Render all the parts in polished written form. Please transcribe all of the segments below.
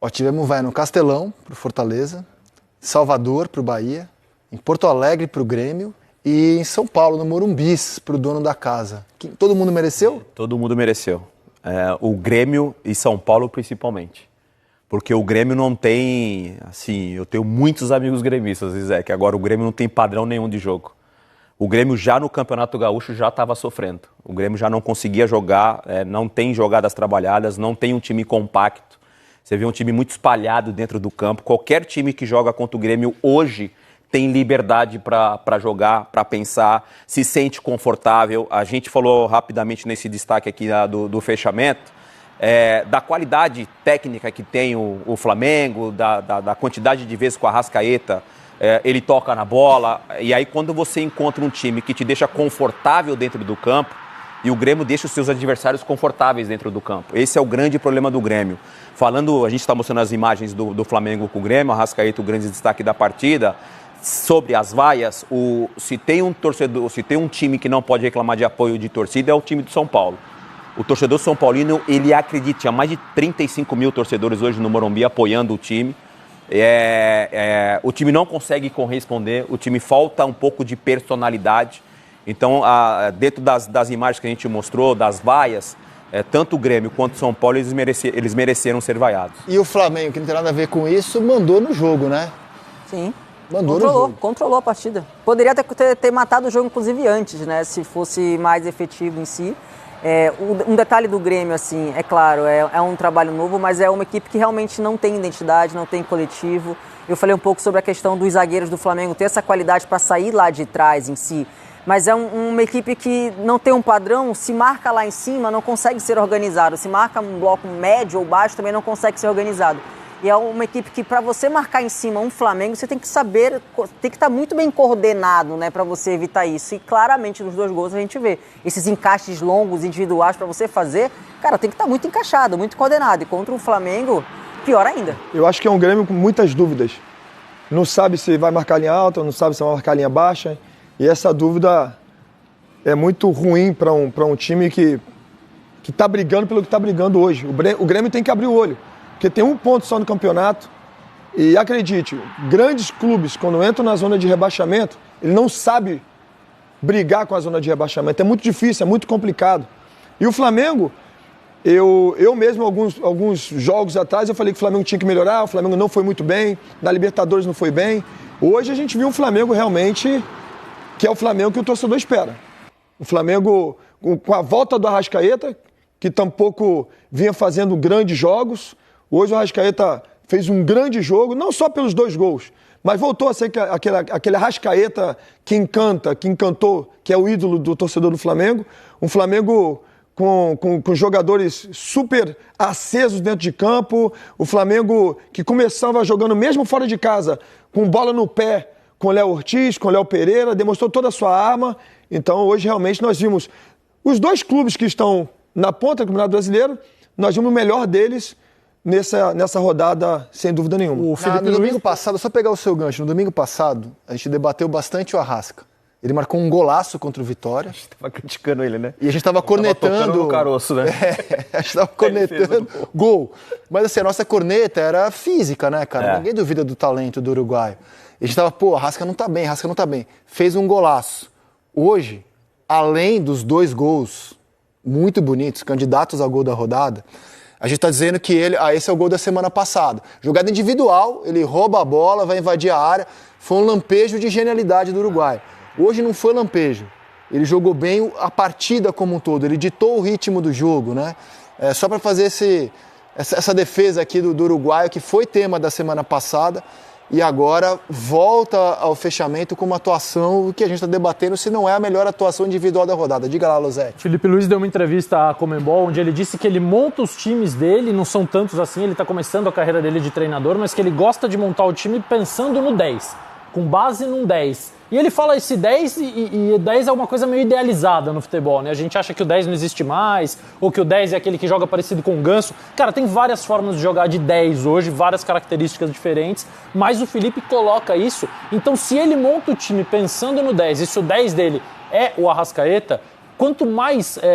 Ó, tivemos no Castelão, pro Fortaleza, Salvador, pro Bahia, em Porto Alegre, pro Grêmio e em São Paulo, no Morumbis, pro dono da casa. Todo mundo mereceu? Todo mundo mereceu. O Grêmio e São Paulo principalmente. Porque o Grêmio não tem, assim, eu tenho muitos amigos gremistas, Zé, que agora o Grêmio não tem padrão nenhum de jogo. O Grêmio já no Campeonato Gaúcho já estava sofrendo. O Grêmio já não conseguia jogar, não tem jogadas trabalhadas, não tem um time compacto. Você vê um time muito espalhado dentro do campo. Qualquer time que joga contra o Grêmio hoje tem liberdade para jogar, para pensar, se sente confortável. A gente falou rapidamente nesse destaque aqui do fechamento, da qualidade técnica que tem o Flamengo, da quantidade de vezes com a Arrascaeta, ele toca na bola, e aí quando você encontra um time que te deixa confortável dentro do campo, e o Grêmio deixa os seus adversários confortáveis dentro do campo. Esse é o grande problema do Grêmio. Falando, a gente está mostrando as imagens do Flamengo com o Grêmio, a Arrascaeta, o grande destaque da partida, sobre as vaias, se tem um torcedor, se tem um time que não pode reclamar de apoio de torcida, é o time do São Paulo. O torcedor são paulino, ele acredita, tinha mais de 35 mil torcedores hoje no Morumbi apoiando o time. O time não consegue corresponder, o time falta um pouco de personalidade. Então, dentro das imagens que a gente mostrou, das vaias, tanto o Grêmio quanto o São Paulo, eles mereceram ser vaiados. E o Flamengo, que não tem nada a ver com isso, mandou no jogo, né? Sim. Controlou a partida. Poderia ter matado o jogo, inclusive, antes, né? Se fosse mais efetivo em si. Um detalhe do Grêmio, assim, é claro, é um trabalho novo, mas é uma equipe que realmente não tem identidade, não tem coletivo. Eu falei um pouco sobre a questão dos zagueiros do Flamengo ter essa qualidade para sair lá de trás em si. Mas é uma equipe que não tem um padrão, se marca lá em cima, não consegue ser organizado. Se marca um bloco médio ou baixo, também não consegue ser organizado. E é uma equipe que, para você marcar em cima um Flamengo, você tem que saber, tem que estar muito bem coordenado, né, para você evitar isso. E claramente nos dois gols a gente vê esses encaixes longos, individuais para você fazer, cara, tem que estar muito encaixado, muito coordenado. E contra o Flamengo, pior ainda. Eu acho que é um Grêmio com muitas dúvidas. Não sabe se vai marcar linha alta, não sabe se vai marcar linha baixa. E essa dúvida é muito ruim para um time que está brigando pelo que está brigando hoje. O Grêmio tem que abrir o olho. Porque tem um ponto só no campeonato e acredite, grandes clubes, quando entram na zona de rebaixamento, ele não sabe brigar com a zona de rebaixamento. É muito difícil, é muito complicado. E o Flamengo, eu mesmo, alguns jogos atrás, eu falei que o Flamengo tinha que melhorar, o Flamengo não foi muito bem, na Libertadores não foi bem. Hoje a gente viu um Flamengo realmente que é o Flamengo que o torcedor espera. O Flamengo, com a volta do Arrascaeta, que tampouco vinha fazendo grandes jogos. Hoje o Arrascaeta fez um grande jogo, não só pelos 2 gols, mas voltou a ser aquele Arrascaeta que encanta, que encantou, que é o ídolo do torcedor do Flamengo. Um Flamengo com jogadores super acesos dentro de campo. O Flamengo que começava jogando mesmo fora de casa, com bola no pé, com o Léo Ortiz, com o Léo Pereira, demonstrou toda a sua arma. Então hoje realmente nós vimos os 2 clubes que estão na ponta do Campeonato Brasileiro, nós vimos o melhor deles nessa rodada, sem dúvida nenhuma. No domingo passado, só pegar o seu gancho, no domingo passado, a gente debateu bastante o Arrasca. Ele marcou um golaço contra o Vitória. A gente tava criticando ele, né? E a gente tava cornetando. Tava tocando no caroço, né? A gente tava cornetando. Gol. Mas assim, a nossa corneta era física, né, cara? Ninguém duvida do talento do uruguaio. E a gente tava, a Arrasca não tá bem, a Arrasca não tá bem. Fez um golaço. Hoje, além dos 2 gols muito bonitos, candidatos ao gol da rodada, a gente está dizendo que esse é o gol da semana passada. Jogada individual, ele rouba a bola, vai invadir a área. Foi um lampejo de genialidade do Uruguai. Hoje não foi lampejo. Ele jogou bem a partida como um todo. Ele ditou o ritmo do jogo, né? Só para fazer essa defesa aqui do uruguaio, que foi tema da semana passada. E agora volta ao fechamento com uma atuação que a gente está debatendo se não é a melhor atuação individual da rodada. Diga lá, Losetti. Felipe Luiz deu uma entrevista à Conmebol, onde ele disse que ele monta os times dele, não são tantos assim, ele está começando a carreira dele de treinador, mas que ele gosta de montar o time pensando no 10, com base num 10. E ele fala esse 10 e 10 é uma coisa meio idealizada no futebol, né? A gente acha que o 10 não existe mais, ou que o 10 é aquele que joga parecido com o Ganso. Cara, tem várias formas de jogar de 10 hoje, várias características diferentes, mas o Felipe coloca isso. Então, se ele monta o time pensando no 10, e se o 10 dele é o Arrascaeta,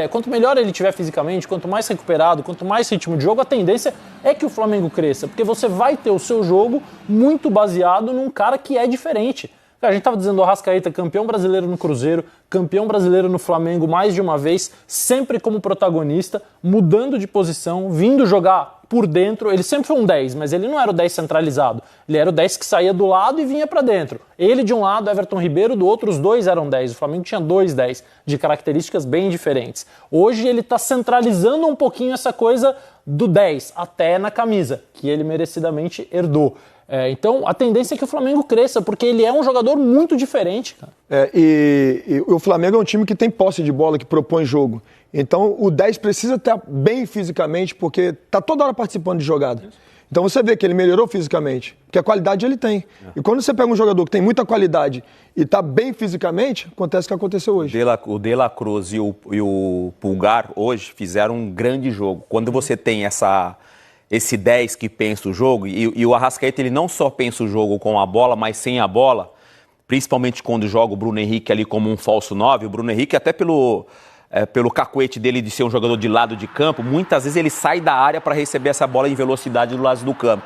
quanto melhor ele tiver fisicamente, quanto mais recuperado, quanto mais ritmo de jogo, a tendência é que o Flamengo cresça, porque você vai ter o seu jogo muito baseado num cara que é diferente. A gente estava dizendo o Arrascaeta, campeão brasileiro no Cruzeiro, campeão brasileiro no Flamengo mais de uma vez, sempre como protagonista, mudando de posição, vindo jogar por dentro. Ele sempre foi um 10, mas ele não era o 10 centralizado. Ele era o 10 que saía do lado e vinha para dentro. Ele de um lado, Everton Ribeiro do outro, os dois eram 10. O Flamengo tinha 2 10, de características bem diferentes. Hoje ele está centralizando um pouquinho essa coisa do 10, até na camisa, que ele merecidamente herdou. Então, a tendência é que o Flamengo cresça, porque ele é um jogador muito diferente, cara. E o Flamengo é um time que tem posse de bola, que propõe jogo. Então, o 10 precisa estar bem fisicamente, porque está toda hora participando de jogada. Então, você vê que ele melhorou fisicamente, porque a qualidade ele tem. E quando você pega um jogador que tem muita qualidade e está bem fisicamente, acontece o que aconteceu hoje. O De La Cruz e o Pulgar, hoje, fizeram um grande jogo. Quando você tem esse 10 que pensa o jogo, e o Arrascaeta ele não só pensa o jogo com a bola, mas sem a bola, principalmente quando joga o Bruno Henrique ali como um falso 9, o Bruno Henrique até pelo cacuete dele de ser um jogador de lado de campo, muitas vezes ele sai da área para receber essa bola em velocidade do lado do campo.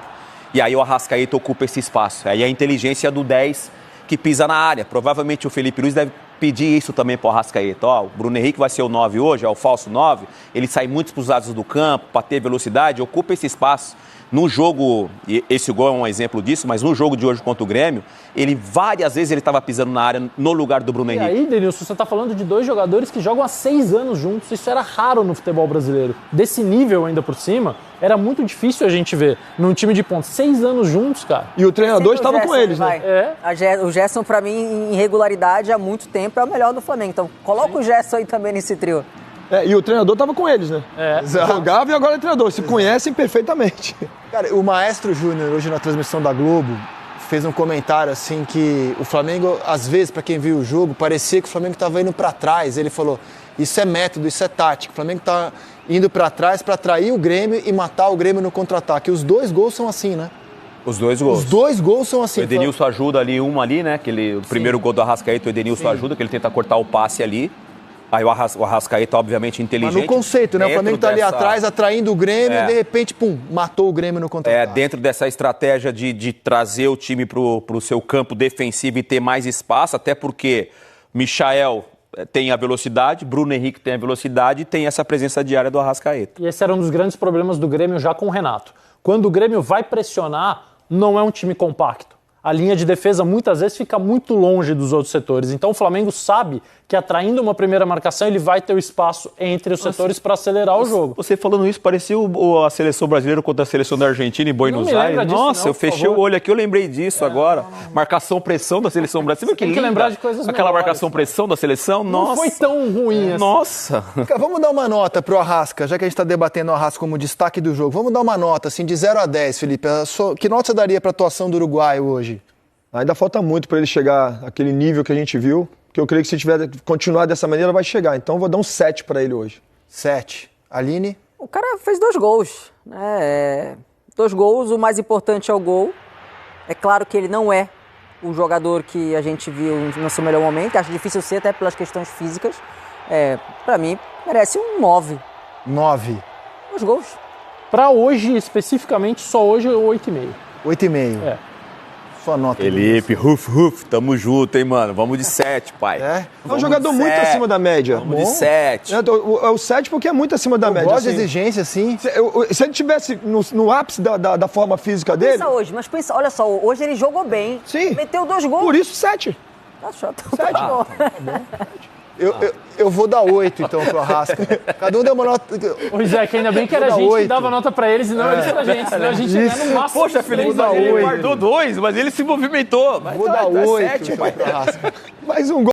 E aí o Arrascaeta ocupa esse espaço. Aí a inteligência do 10 que pisa na área. Provavelmente o Felipe Luiz deve pedir isso também para o Arrascaeta. O Bruno Henrique vai ser o 9 hoje, o falso 9. Ele sai muito para os lados do campo, para ter velocidade, ocupa esse espaço. No jogo, e esse gol é um exemplo disso, mas no jogo de hoje contra o Grêmio, várias vezes ele estava pisando na área no lugar do Bruno Henrique. E aí, Denilson, você está falando de 2 jogadores que jogam há 6 anos juntos. Isso era raro no futebol brasileiro. Desse nível ainda por cima, era muito difícil a gente ver num time de ponta. 6 anos juntos, cara. E o treinador estava com eles, né? O Gerson, pra mim, em regularidade há muito tempo, é o melhor do Flamengo. Então, coloca o Gerson aí também nesse trio. E o treinador estava com eles, né? Jogava e agora é treinador. Se conhecem perfeitamente. Cara, o Maestro Júnior, hoje na transmissão da Globo, fez um comentário assim que o Flamengo, às vezes, para quem viu o jogo, parecia que o Flamengo estava indo para trás. Ele falou, isso é método, isso é tática. O Flamengo está indo para trás para atrair o Grêmio e matar o Grêmio no contra-ataque. Os 2 gols são assim, né? Os 2 gols. Os 2 gols são assim. O Edenilson ajuda ali, né? O primeiro gol do Arrascaeta, o Edenilson ajuda, que ele tenta cortar o passe ali. Aí o Arrascaeta, obviamente, inteligente. Mas no conceito, né? O Flamengo tá ali atrás, atraindo o Grêmio e, de repente, matou o Grêmio no contra-ataque. Dentro dessa estratégia de trazer o time pro seu campo defensivo e ter mais espaço, até porque Michael tem a velocidade, Bruno Henrique tem a velocidade e tem essa presença diária do Arrascaeta. E esse era um dos grandes problemas do Grêmio já com o Renato. Quando o Grêmio vai pressionar, não é um time compacto. A linha de defesa muitas vezes fica muito longe dos outros setores. Então o Flamengo sabe que atraindo uma primeira marcação ele vai ter o espaço entre os setores para acelerar o jogo. Você falando isso parecia a seleção brasileira contra a seleção da Argentina em Buenos Aires. Nossa, eu fechei o olho aqui, eu lembrei disso agora. Marcação-pressão da seleção brasileira. Você viu que lembrar de coisas aquela marcação-pressão da seleção? Não foi tão ruim assim. Nossa. Vamos dar uma nota pro Arrasca, já que a gente está debatendo o Arrasca como destaque do jogo. Vamos dar uma nota, assim, de 0 a 10, Felipe. Que nota você daria para a atuação do Uruguai hoje? Ainda falta muito para ele chegar àquele nível que a gente viu, que eu creio que se tiver continuar dessa maneira vai chegar. Então eu vou dar um 7 para ele hoje. 7. Aline? O cara fez 2 gols, né? 2 gols, o mais importante é o gol. É claro que ele não é o jogador que a gente viu no seu melhor momento. Acho difícil ser, até pelas questões físicas. Para mim, merece um 9. 9. 2 gols. Para hoje, especificamente, só hoje, 8,5. 8,5. Sua nota. Felipe, tamo junto, hein, mano? Vamos de 7, pai. É um jogador muito acima da média. Vamos de 7. O 7 porque é muito acima da média. Gosto de exigência, sim. Se ele tivesse no ápice da forma física dele... Pensa hoje, mas pensa, olha só, hoje ele jogou bem. Sim. Meteu 2 gols. Por isso, 7. Tá chato. 7. Tá bom. Eu vou dar 8, então, pro Arrasca. Cada um deu uma nota... Pois é, que ainda bem que era a gente que dava nota pra eles e não eles pra gente. Senão a gente ia no máximo. Poxa, Felipe, ele guardou 2, mas ele se movimentou. Vou dar 8, então, pro Arrasca. Mais um gol.